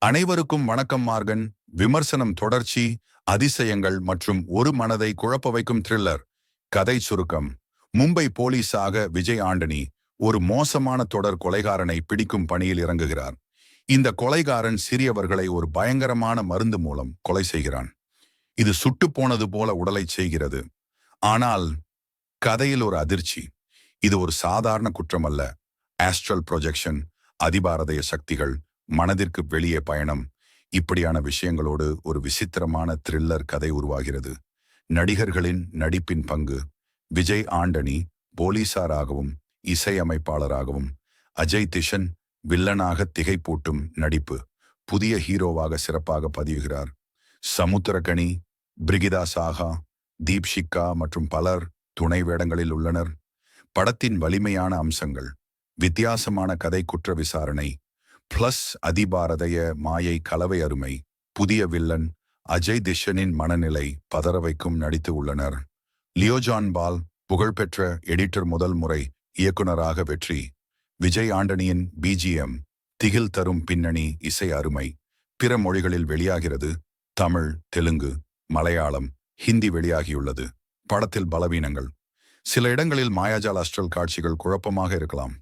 அனைவருக்கும் வணக்கம். மார்கன் விமர்சனம் தொடர்ச்சி, அதிசயங்கள் மற்றும் ஒரு மனதை குழப்ப வைக்கும் த்ரில்லர். கதை சுருக்கம். மும்பை போலீஸாக விஜய் ஆண்டனி ஒரு மோசமான தொடர் கொலைகாரனை பிடிக்கும் பணியில் இறங்குகிறார். இந்த கொலைகாரன் சிறியவர்களை ஒரு பயங்கரமான மருந்து மூலம் கொலை செய்கிறான். இது சுட்டு போனது போல உடலை செய்கிறது. ஆனால் கதையில் ஒரு அதிர்ச்சி. இது ஒரு சாதாரண குற்றம் அல்ல. ஆஸ்ட்ரல் ப்ரொஜெக்ஷன், அதிபாரதய சக்திகள், மனதிற்கு வெளியே பயணம், இப்படியான விஷயங்களோடு ஒரு விசித்திரமான த்ரில்லர் கதை உருவாகிறது. நடிகர்களின் நடிப்பின் பங்கு. விஜய் ஆண்டனி போலீசாராகவும் இசையமைப்பாளராகவும், அஜய் திஷன் வில்லனாக திகைப்பூட்டும் நடிப்பு, புதிய ஹீரோவாக சிறப்பாக பதிவுகிறார். சமுத்திரகனி, பிரிகிதா சாகா, தீப்ஷிகா மற்றும் பலர் துணை வேடங்களில் உள்ளனர். படத்தின் வலிமையான அம்சங்கள்: வித்தியாசமான கதை, குற்ற விசாரணை பிளஸ் அதிபாரதய மாயை கலவை அருமை. புதிய வில்லன் அஜய் திஷனின் மனநிலை பதற வைக்கும் நடித்து உள்ளனர். லியோஜான் பால் புகழ்பெற்ற எடிட்டர், முதல் முறை இயக்குனராக வெற்றி. விஜய் ஆண்டனியின் பிஜிஎம் திகில் தரும் பின்னணி இசை அருமை. பிற மொழிகளில் வெளியாகிறது. தமிழ், தெலுங்கு, மலையாளம், ஹிந்தி வெளியாகியுள்ளது. படத்தில் பலவீனங்கள்: சில இடங்களில் மாயாஜால அஸ்ட்ரல் காட்சிகள் குழப்பமாக இருக்கலாம்.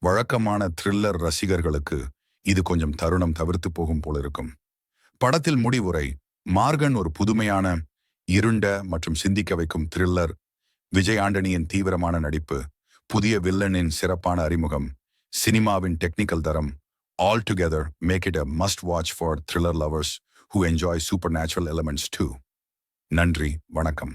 வழக்கமான த்ரில்லர் ரசிகர்களுக்கு இது கொஞ்சம் தருணம் தவிர்த்து போகும் போல இருக்கும். படத்தில் முடிவுரை: மார்கன் ஒரு புதுமையான, இருண்ட மற்றும் சிந்திக்க வைக்கும் த்ரில்லர். விஜய் ஆண்டனியின் தீவிரமான நடிப்பு, புதிய வில்லனின் சிறப்பான அறிமுகம், சினிமாவின் டெக்னிக்கல் தரம், all together make it a must watch for thriller lovers who enjoy supernatural elements too. நன்றி, வணக்கம்.